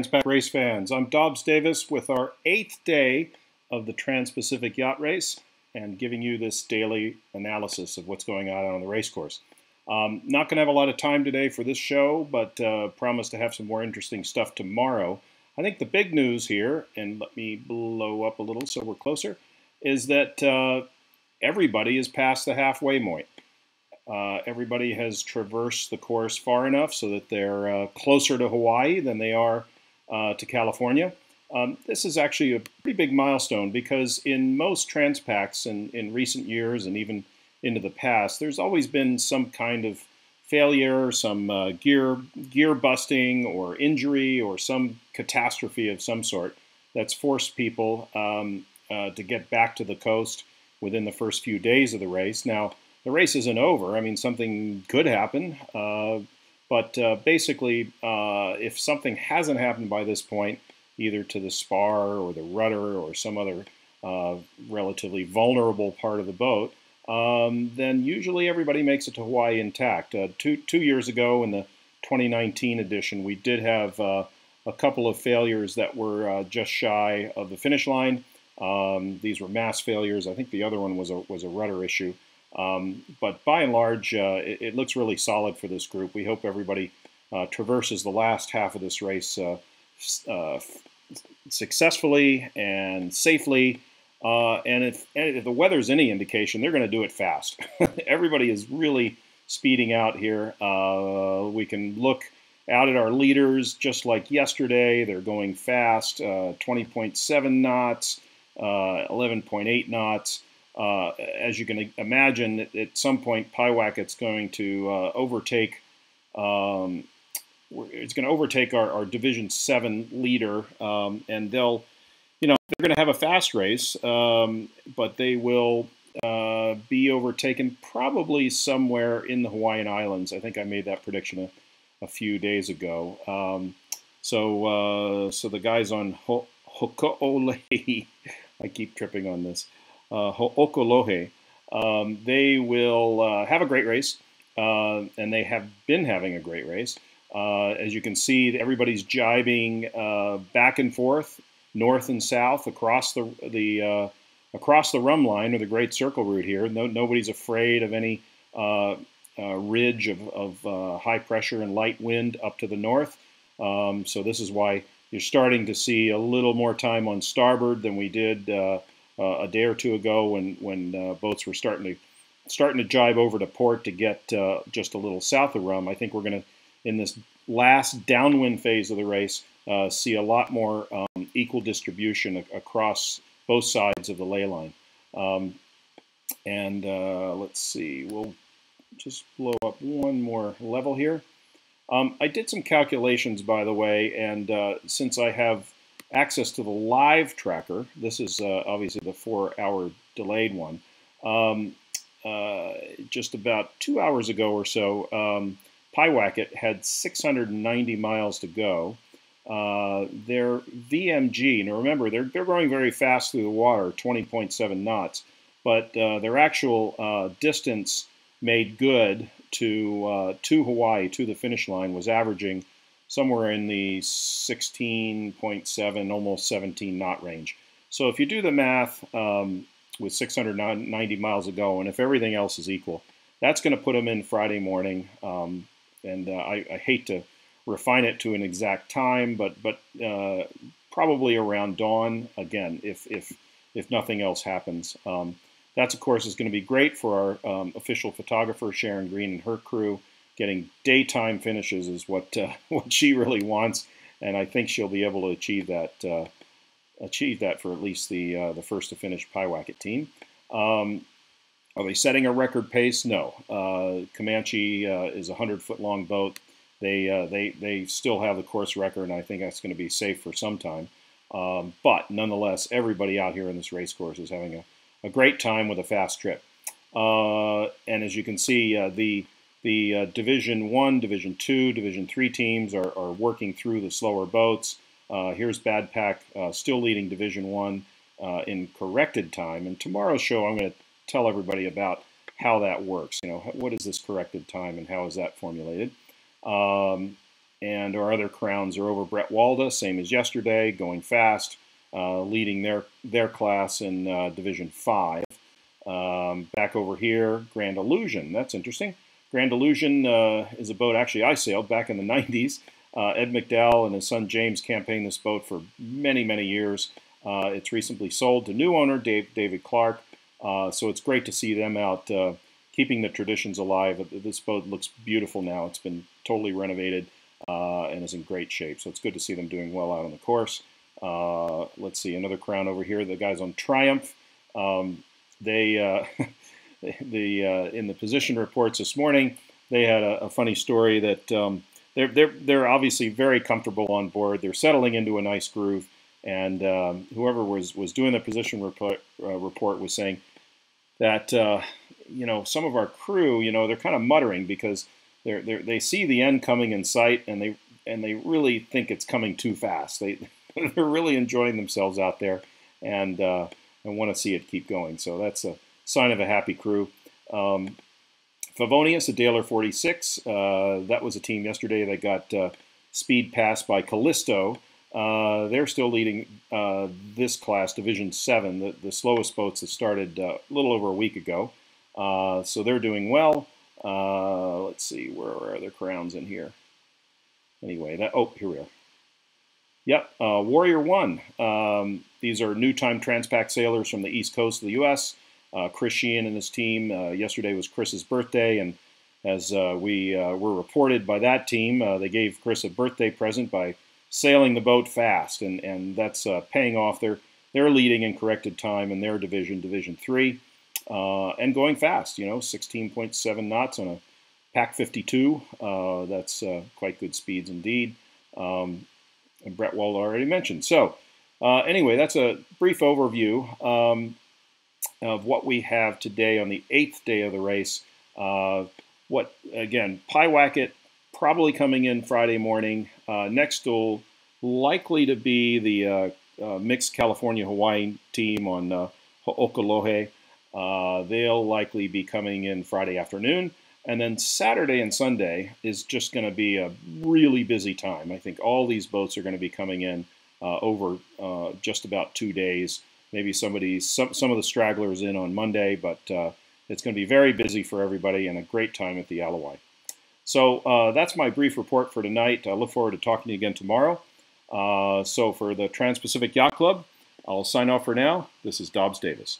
Transpac race fans. I'm Dobbs Davis with our 8th day of the Trans-Pacific Yacht Race and giving you this daily analysis of what's going on the race course. Not going to have a lot of time today for this show, but promise to have some more interesting stuff tomorrow. I think the big news here, and let me blow up a little so we're closer, is that everybody is past the halfway point. Everybody has traversed the course far enough so that they're closer to Hawaii than they are to California. This is actually a pretty big milestone because in most Transpacs in recent years and even into the past, there's always been some kind of failure, some gear busting or injury or some catastrophe of some sort that's forced people to get back to the coast within the first few days of the race. Now, the race isn't over. I mean, something could happen, but basically, if something hasn't happened by this point, either to the spar or the rudder or some other relatively vulnerable part of the boat, then usually everybody makes it to Hawaii intact. Two years ago in the 2019 edition, we did have a couple of failures that were just shy of the finish line. These were mass failures. I think the other one was a rudder issue. But by and large, it looks really solid for this group. We hope everybody traverses the last half of this race successfully and safely. And if the weather's any indication, they're going to do it fast. Everybody is really speeding out here. We can look out at our leaders just like yesterday. They're going fast, 20.7 knots, 11.8 knots. As you can imagine, at some point, Paiwaket's going to overtake. It's going to overtake our Division 7 leader, and they're going to have a fast race, but they will be overtaken probably somewhere in the Hawaiian Islands. I think I made that prediction a few days ago. So the guys on Ho'okolohe, I keep tripping on this. Ho'okolohe, they will have a great race, and they have been having a great race. As you can see, everybody's jibing back and forth, north and south, across the rum line or the Great Circle route here. Nobody's afraid of any ridge of high pressure and light wind up to the north. So this is why you're starting to see a little more time on starboard than we did a day or two ago when boats were starting to jibe over to port to get just a little south of rum. I think we're going to, in this last downwind phase of the race, see a lot more equal distribution across both sides of the ley line. Let's see, we'll just blow up one more level here. I did some calculations, by the way, and since I have access to the live tracker, this is obviously the 4-hour delayed one, just about 2 hours ago or so, Paiwaket had 690 miles to go. Their VMG, now remember, they're going very fast through the water, 20.7 knots, but their actual distance made good to Hawaii, to the finish line, was averaging somewhere in the 16.7, almost 17 knot range. So if you do the math with 690 miles to go, and if everything else is equal, that's going to put them in Friday morning. I hate to refine it to an exact time, but probably around dawn, again, if nothing else happens. That, of course, is going to be great for our official photographer, Sharon Green, and her crew. Getting daytime finishes is what she really wants, and I think she'll be able to achieve that for at least the first to finish Paiwaket team. Are they setting a record pace? No. Comanche is a 100-foot long boat. They still have the course record, and I think that's going to be safe for some time. But nonetheless, everybody out here in this race course is having a great time with a fast trip. And as you can see, the Division 1, Division 2, Division 3 teams are working through the slower boats. Here's Bad Pack still leading Division 1 in corrected time. And tomorrow's show, I'm going to tell everybody about how that works. What is this corrected time and how is that formulated? and our other crowns are over Brett Walda, same as yesterday, going fast, leading their class in Division 5. Back over here, Grand Illusion. That's interesting. Grand Illusion is a boat actually I sailed back in the 90s. Ed McDowell and his son James campaigned this boat for many, many years. It's recently sold to new owner David Clark, so it's great to see them out keeping the traditions alive. This boat looks beautiful now. It's been totally renovated and is in great shape, so it's good to see them doing well out on the course. Let's see, another crown over here. The guys on Triumph. They in the position reports this morning, they had a funny story that they're obviously very comfortable on board. They're settling into a nice groove, and whoever was doing the position report was saying that some of our crew, they're kind of muttering because they see the end coming in sight, and they really think it's coming too fast. They're really enjoying themselves out there, and want to see it keep going. So that's a sign of a happy crew. Favonius, a Daler 46. That was a team yesterday that got speed passed by Callisto. They're still leading this class, Division 7, the slowest boats that started a little over a week ago. So they're doing well. Let's see, where are their crowns in here? Anyway, here we are. Yep, Warrior 1. These are new-time Transpac sailors from the East Coast of the U.S. Chris Sheehan and his team. Yesterday was Chris's birthday, and as we were reported by that team, they gave Chris a birthday present by sailing the boat fast, and that's paying off. They're leading in corrected time in their division, Division 3, and going fast, 16.7 knots on a Pac 52. That's quite good speeds indeed. And Brett Wall already mentioned. So anyway, that's a brief overview of what we have today on the 8th day of the race. Again, Pyewacket probably coming in Friday morning. Next will likely to be the mixed California-Hawaii team on Ho'okalohe. They'll likely be coming in Friday afternoon. And then Saturday and Sunday is just going to be a really busy time. I think all these boats are going to be coming in over just about 2 days. Maybe some of the stragglers in on Monday, but it's going to be very busy for everybody and a great time at the Alawai. So that's my brief report for tonight. I look forward to talking to you again tomorrow. So for the Trans-Pacific Yacht Club, I'll sign off for now. This is Dobbs Davis.